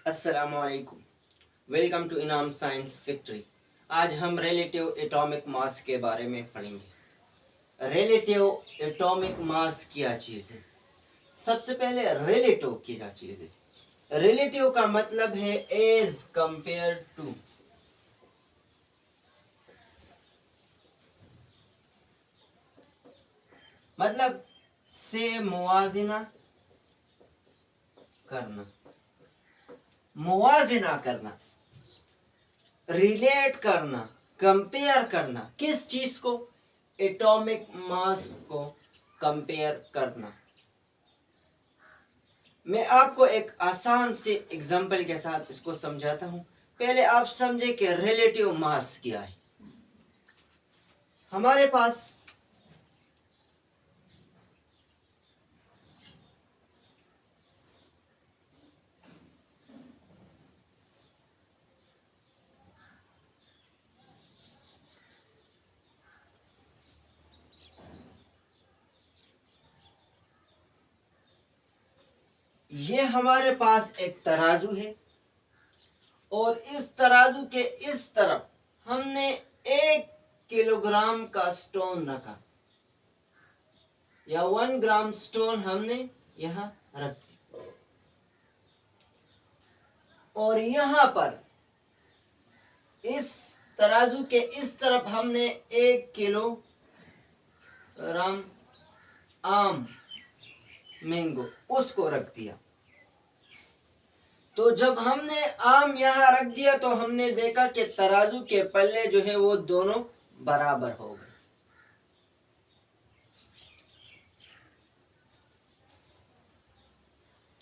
अस्सलामुअलैकुम। Welcome to इनाम science factory. आज हम रिलेटिव एटॉमिक मास के बारे में पढ़ेंगे। रिलेटिव एटॉमिक मास क्या चीज़ है? सबसे पहले रिलेटिव क्या चीज़ है? रिलेटिव का मतलब है एज कंपेयर टू। मतलब से मुवाजना करना, मुवाजना करना, रिलेट करना, कंपेयर करना। किस चीज को? एटॉमिक मास को कंपेयर करना। मैं आपको एक आसान से एग्जांपल के साथ इसको समझाता हूं। पहले आप समझे कि रिलेटिव मास क्या है। हमारे पास एक तराजू है और इस तराजू के इस तरफ हमने 1 किलोग्राम का स्टोन रखा या 1 ग्राम स्टोन हमने यहां रख दी, और यहां पर इस तराजू के इस तरफ हमने 1 किलोग्राम आम मैंगो उसको रख दिया। तो जब हमने आम यहां रख दिया तो हमने देखा कि तराजू के पल्ले जो है वो दोनों बराबर हो गए।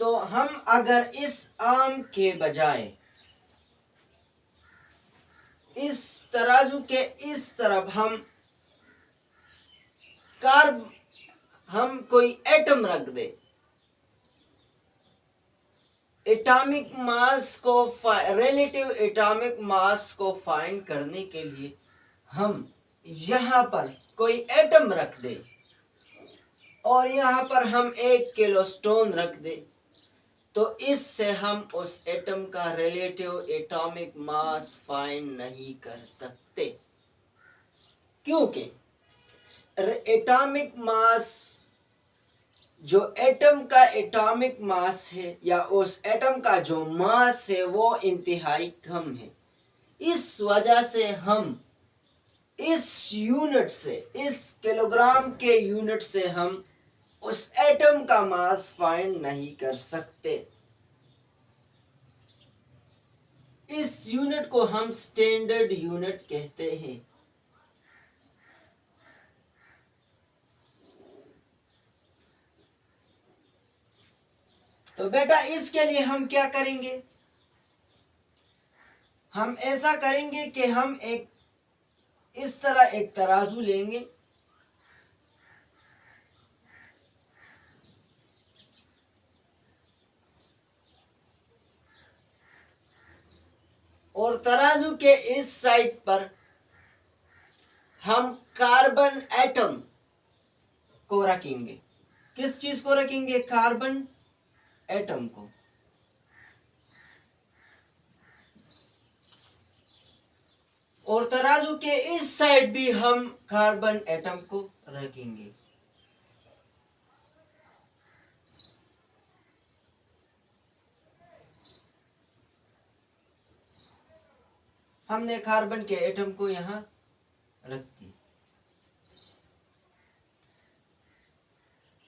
तो हम अगर इस आम के बजाय इस तराजू के इस तरफ हम कोई एटम रख दे, एटॉमिक मास को रिलेटिव एटॉमिक मास को फाइंड करने के लिए हम यहां पर कोई एटम रख दे और यहां पर हम 1 किलो स्टोन रख दे, तो इससे हम उस एटम का रिलेटिव एटॉमिक मास फाइंड नहीं कर सकते, क्योंकि एटॉमिक मास जो एटम का एटॉमिक मास है या उस एटम का जो मास है वो इंतहाई कम है। इस वजह से हम इस यूनिट से, इस किलोग्राम के यूनिट से हम उस एटम का मास फाइंड नहीं कर सकते। इस यूनिट को हम स्टैंडर्ड यूनिट कहते हैं। तो बेटा इसके लिए हम क्या करेंगे? हम ऐसा करेंगे कि हम इस तरह एक तराजू लेंगे और तराजू के इस साइड पर हम कार्बन एटम को रखेंगे। किस चीज को रखेंगे? कार्बन एटम को। और तराजू के इस साइड भी हम कार्बन एटम को रखेंगे। हमने कार्बन के एटम को यहां रख दिया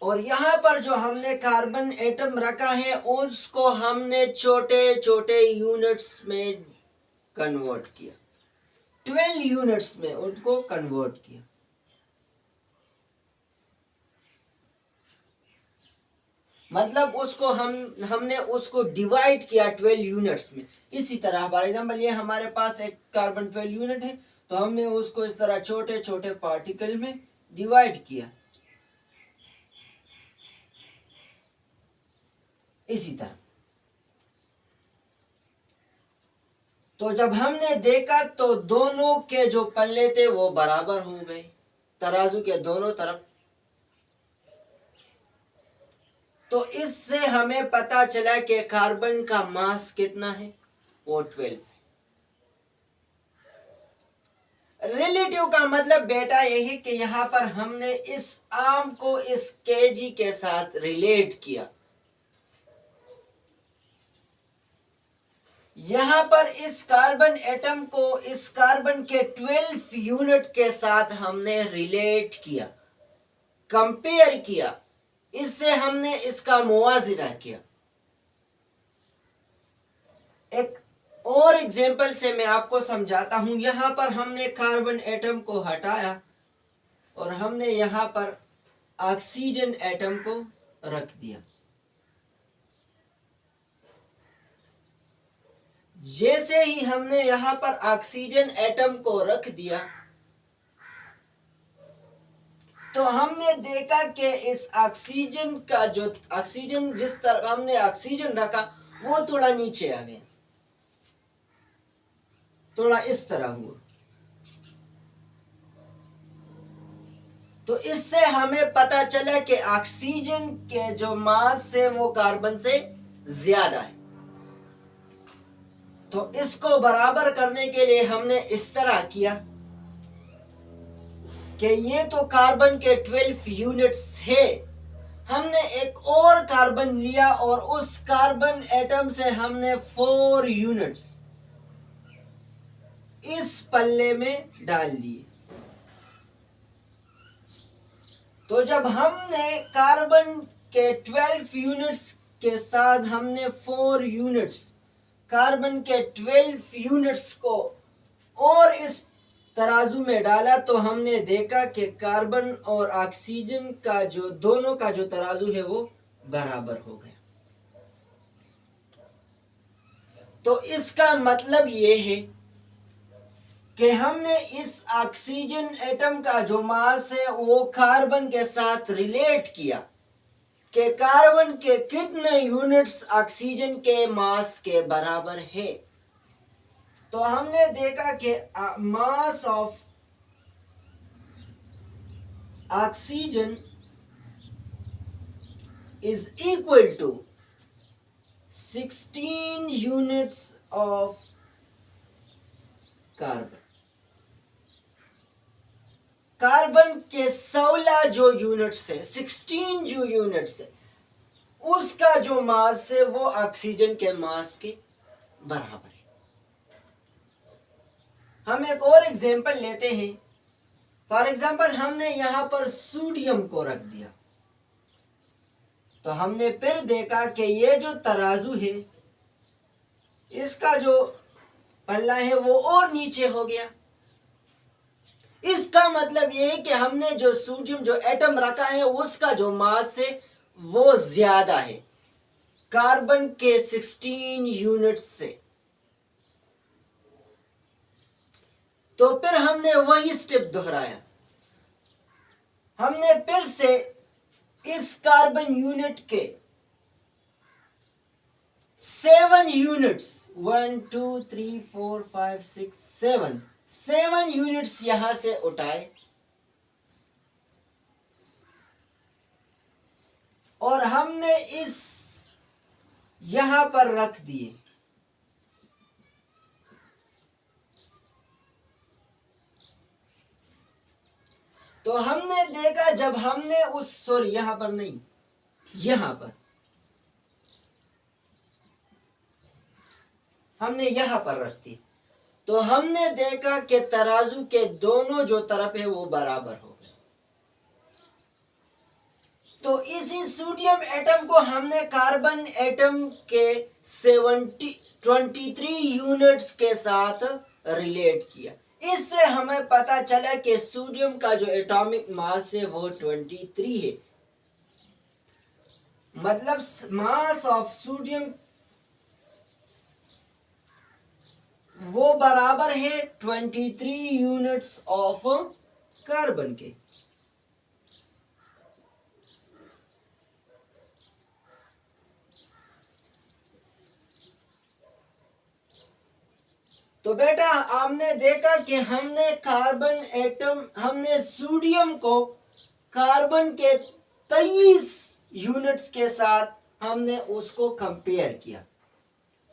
और यहां पर जो हमने कार्बन एटम रखा है उसको हमने छोटे छोटे यूनिट्स में कन्वर्ट किया, 12 यूनिट्स में उनको कन्वर्ट किया। मतलब उसको हमने उसको डिवाइड किया 12 यूनिट्स में। इसी तरह फॉर एग्जांपल ये हमारे पास एक कार्बन 12 यूनिट है, तो हमने उसको इस तरह छोटे छोटे पार्टिकल में डिवाइड किया। इसी तरह तो जब हमने देखा तो दोनों के जो पल्ले थे वो बराबर हो गए, तराजू के दोनों तरफ। तो इससे हमें पता चला कि कार्बन का मास कितना है, वो 12 है। रिलेटिव का मतलब बेटा ये है कि यहां पर हमने इस आम को इस केजी के साथ रिलेट किया। यहां पर इस कार्बन एटम को इस कार्बन के 12 यूनिट के साथ हमने रिलेट किया, कंपेयर किया, इससे हमने इसका मुवाजिना किया। एक और एग्जांपल से मैं आपको समझाता हूं। यहां पर हमने कार्बन एटम को हटाया और हमने यहां पर ऑक्सीजन एटम को रख दिया। जैसे ही हमने यहां पर ऑक्सीजन एटम को रख दिया तो हमने देखा कि इस ऑक्सीजन का जो ऑक्सीजन जिस तरह हमने ऑक्सीजन रखा वो थोड़ा नीचे आ गया, थोड़ा इस तरह हुआ। तो इससे हमें पता चला कि ऑक्सीजन के जो मास है वो कार्बन से ज्यादा है। तो इसको बराबर करने के लिए हमने इस तरह किया कि ये तो कार्बन के 12 यूनिट्स है, हमने एक और कार्बन लिया और उस कार्बन एटम से हमने 4 यूनिट्स इस पल्ले में डाल दिए। तो जब हमने कार्बन के 12 यूनिट्स के साथ हमने 4 यूनिट्स कार्बन के 12 यूनिट्स को और इस तराजू में डाला तो हमने देखा कि कार्बन और ऑक्सीजन का जो दोनों का जो तराजू है वो बराबर हो गया। तो इसका मतलब ये है कि हमने इस ऑक्सीजन एटम का जो मास है वो कार्बन के साथ रिलेट किया कि कार्बन के कितने यूनिट्स ऑक्सीजन के मास के बराबर है। तो हमने देखा कि mass of oxygen is equal to 16 units of carbon. Carbon के 16 जो यूनिट्स है, 16 जो यूनिट्स है, उसका जो मास है वो ऑक्सीजन के मास के बराबर है। हम एक और एग्जांपल लेते हैं। फॉर एग्जांपल हमने यहां पर सोडियम को रख दिया तो हमने फिर देखा कि ये जो तराजू है इसका जो पल्ला है वो और नीचे हो गया। इसका मतलब ये है कि हमने जो सोडियम जो एटम रखा है उसका जो मास है वो ज्यादा है कार्बन के 16 यूनिट से। तो फिर हमने वही स्टेप दोहराया। हमने फिर से इस कार्बन यूनिट के 7 यूनिट्स 1 2 3 4 5 6 7 यूनिट्स यहां से उठाए और हमने इस यहां पर रख दिए। तो हमने देखा जब हमने उस सॉरी यहां पर नहीं, यहां पर हमने यहां पर रख दी तो हमने देखा कि तराजू के दोनों जो तरफ है वो बराबर हो गए। तो इसी सोडियम एटम को हमने कार्बन एटम के 23 यूनिट्स के साथ रिलेट किया। इससे हमें पता चला कि सोडियम का जो एटॉमिक मास है वो 23 है। मतलब मास ऑफ सोडियम वो बराबर है 23 यूनिट्स ऑफ कार्बन के। तो बेटा आपने देखा कि हमने हमने सोडियम को कार्बन के 23 यूनिट्स के साथ हमने उसको कंपेयर किया,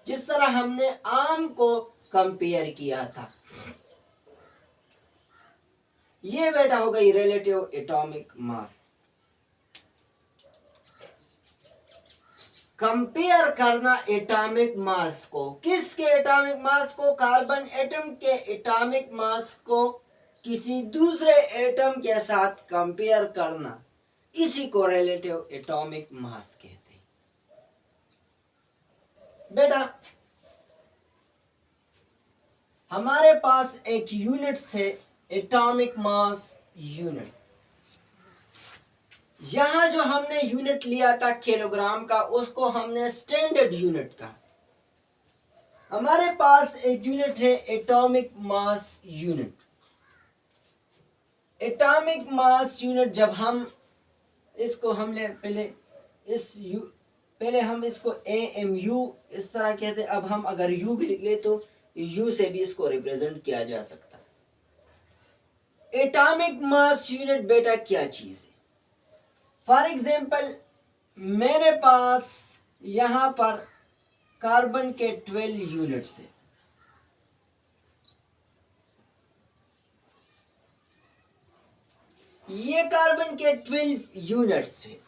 जिस तरह हमने आम को कंपेयर किया था। ये बेटा हो गई रिलेटिव एटॉमिक मास। कंपेयर करना एटॉमिक मास को, किसके एटॉमिक मास को? कार्बन एटम के एटॉमिक मास को किसी दूसरे एटम के साथ कंपेयर करना, इसी को रिलेटिव एटॉमिक मास कहते हैं। बेटा हमारे पास एक यूनिट है एटॉमिक मास यूनिट। यहां जो हमने यूनिट लिया था किलोग्राम का, उसको हमने स्टैंडर्ड यूनिट का। हमारे पास एक यूनिट है atomic mass unit. Atomic mass unit जब हम इसको हमने पहले हम इसको AMU इस तरह कहते, अब हम अगर U भी लिख ले तो U से भी इसको रिप्रेजेंट किया जा सकता। एटॉमिक मास यूनिट बेटा क्या चीज है? फॉर एग्जाम्पल मेरे पास यहां पर कार्बन के 12 यूनिट्स है। ये कार्बन के 12 यूनिट्स है,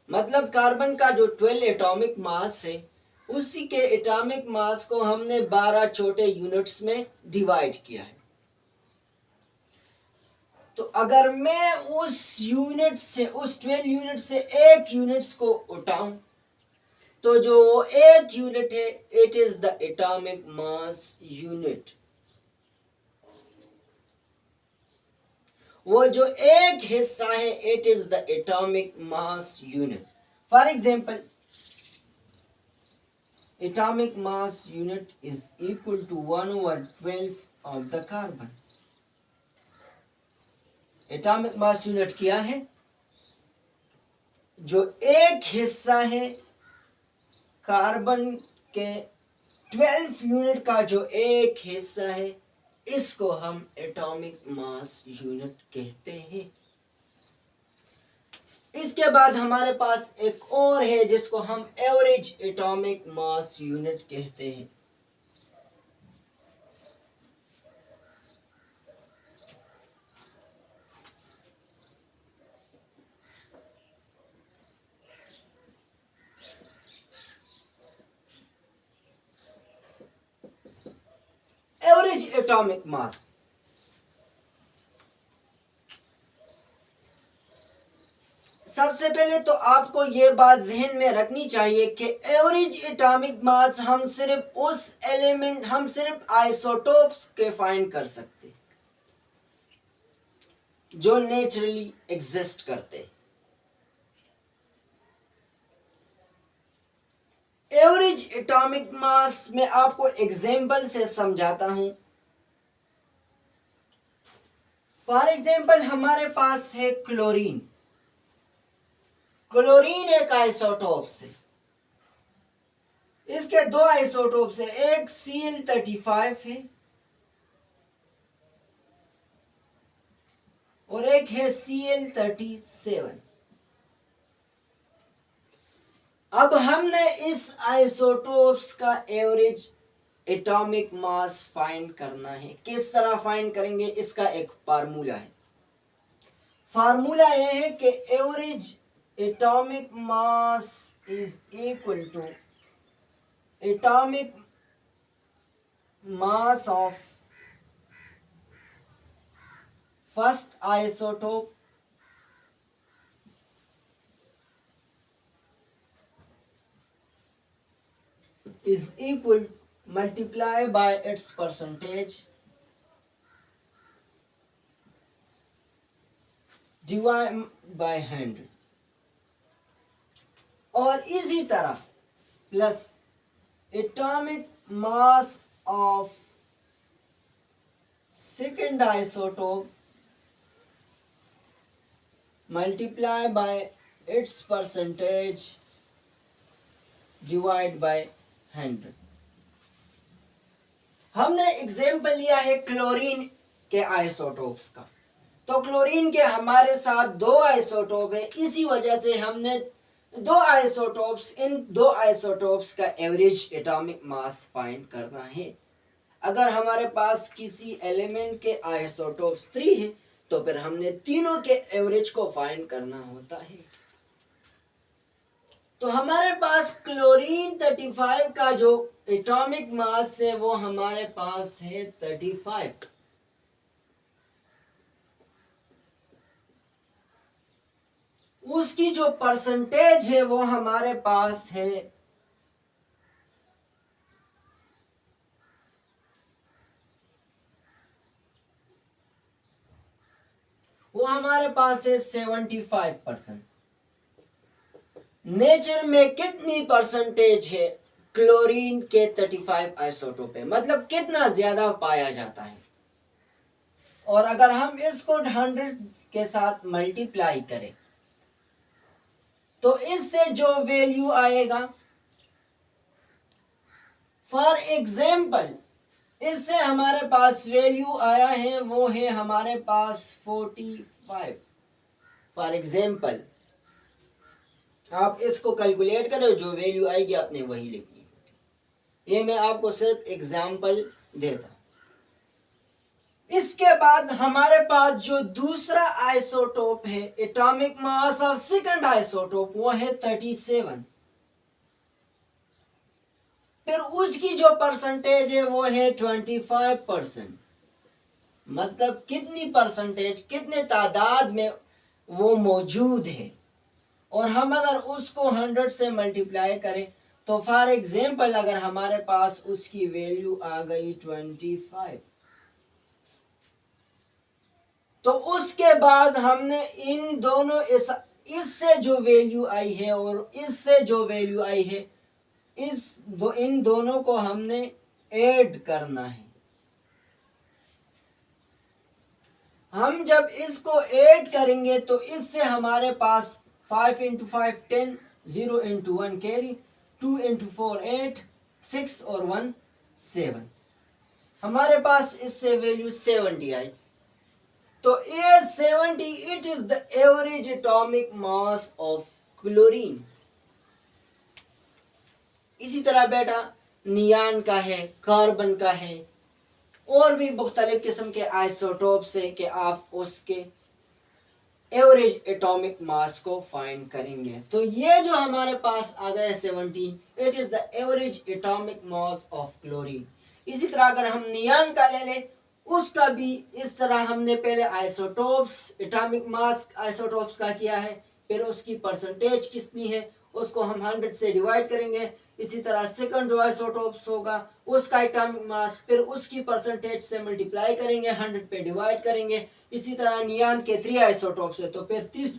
मतलब कार्बन का जो 12 एटॉमिक मास है, उसी के एटॉमिक मास को हमने 12 छोटे यूनिट्स में डिवाइड किया है। तो अगर मैं उस यूनिट से, उस 12 यूनिट से एक यूनिट्स को उठाऊं, तो जो एक यूनिट है it is the atomic mass unit. वो जो एक हिस्सा है it is the atomic mass unit. For example atomic mass unit is equal to 1/12 of the carbon. Atomic mass unit क्या है? जो एक हिस्सा है कार्बन के 12 यूनिट का, जो एक हिस्सा है, इसको हम एटॉमिक मास यूनिट कहते हैं। इसके बाद हमारे पास एक और है जिसको हम एवरेज एटॉमिक मास यूनिट कहते हैं। एवरेज एटॉमिक मास, सबसे पहले तो आपको ये बात जहन में रखनी चाहिए कि एवरेज एटॉमिक मास हम सिर्फ उस एलिमेंट, हम सिर्फ आइसोटोप्स के फाइंड कर सकते जो नेचुरली एग्जिस्ट करते। एवरेज एटॉमिक मास में आपको एग्जाम्पल से समझाता हूं। फॉर एग्जाम्पल हमारे पास है क्लोरीन। क्लोरीन एक आइसोटोप्स है, इसके दो आइसोटोप्स है, एक Cl35 है और एक है Cl37। अब हमने इस आइसोटोप्स का एवरेज एटॉमिक मास फाइंड करना है। किस तरह फाइंड करेंगे? इसका एक फार्मूला है। फार्मूला यह है कि average atomic mass is equal to atomic mass of first isotope is equal multiply by its percentage divide by 100, और इसी तरह plus atomic mass of second isotope multiply by it's percentage divide by 100। हमने example लिया है chlorine के isotopes का। तो chlorine के हमारे साथ दो आइसोटोप है, इसी वजह से हमने दो आइसोटोप्स, इन दो आइसोटोप्स का एवरेज एटॉमिक मास फाइंड करना है। अगर हमारे पास किसी एलिमेंट के आइसोटोप्स 3 हैं तो फिर हमने तीनों के एवरेज को फाइंड करना होता है। तो हमारे पास क्लोरीन 35 का जो एटॉमिक मास है वो हमारे पास है 35। उसकी जो परसेंटेज है वो हमारे पास है 75%। नेचर में कितनी परसेंटेज है क्लोरीन के 35 आइसोटोप पे, मतलब कितना ज्यादा पाया जाता है। और अगर हम इसको 100 के साथ मल्टीप्लाई करें तो इससे जो वैल्यू आएगा, फॉर एग्जाम्पल इससे हमारे पास वैल्यू आया है वो है हमारे पास 45। फॉर एग्जाम्पल आप इसको कैलकुलेट करो, जो वैल्यू आएगी आपने वही लिखनी है। ये मैं आपको सिर्फ एग्जाम्पल देता हूं। इसके बाद हमारे पास जो दूसरा आइसोटोप है, atomic mass of second isotope, वो है 37। फिर उसकी जो परसेंटेज है वो है 25%। मतलब कितनी परसेंटेज, कितने तादाद में वो मौजूद है। और हम अगर उसको 100 से मल्टीप्लाई करें तो फॉर एग्जाम्पल अगर हमारे पास उसकी वैल्यू आ गई 25, तो उसके बाद हमने इन दोनों इससे जो वैल्यू आई है और इससे जो वैल्यू आई है, इन दोनों को हमने ऐड करना है। हम जब इसको ऐड करेंगे तो इससे हमारे पास 5 इंटू 5 10, 0 इंटू 1 कैरी, 2 इंटू 4 8, 6 और 1 7। हमारे पास इससे वैल्यू 70 आई। तो ये 70 it is the average atomic mass of chlorine. इसी तरह बेटा नियान का है, कार्बन का है, और भी मुख्तलिफ किस्म के आइसोटोप से कि आप उसके एवरेज एटॉमिक मास को फाइंड करेंगे। तो ये जो हमारे पास आ गया 70, it is the average atomic mass of chlorine. इसी तरह अगर हम नियान का ले लें, उसका भी इस तरह हमने पहले आइसोटोप्स, एटॉमिक मास आइसोटोप्स का किया है, फिर उसकी परसेंटेज कितनी है उसको हम 100 से डिवाइड करेंगे। इसी तरह सेकंड जो आइसोटोप्स होगा उसका एटॉमिक मास, फिर उसकी परसेंटेज से मल्टीप्लाई करेंगे, 100 पे डिवाइड करेंगे। इसी तरह नियान के 3 आइसोटोप्स है तो फिर 30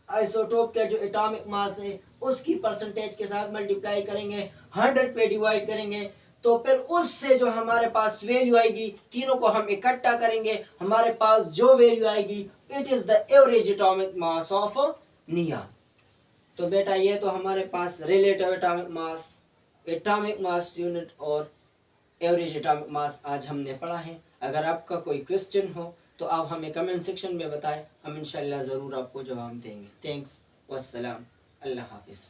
आइसोटोप का जो एटॉमिक मास है उसकी परसेंटेज के साथ मल्टीप्लाई करेंगे, 100 पे डिवाइड करेंगे। तो फिर उससे जो हमारे पास वैल्यू आएगी, तीनों को हम इकट्ठा करेंगे, हमारे पास जो वैल्यू आएगी it is the average atomic mass of neon. तो बेटा ये तो हमारे पास रिलेटिव एटॉमिक मास यूनिट और एवरेज एटॉमिक मास आज हमने पढ़ा है। अगर आपका कोई क्वेश्चन हो तो आप हमें कमेंट सेक्शन में बताएं, हम इंशाल्लाह ज़रूर आपको जवाब देंगे। थैंक्स, वस्सलाम, अल्लाह हाफिज़।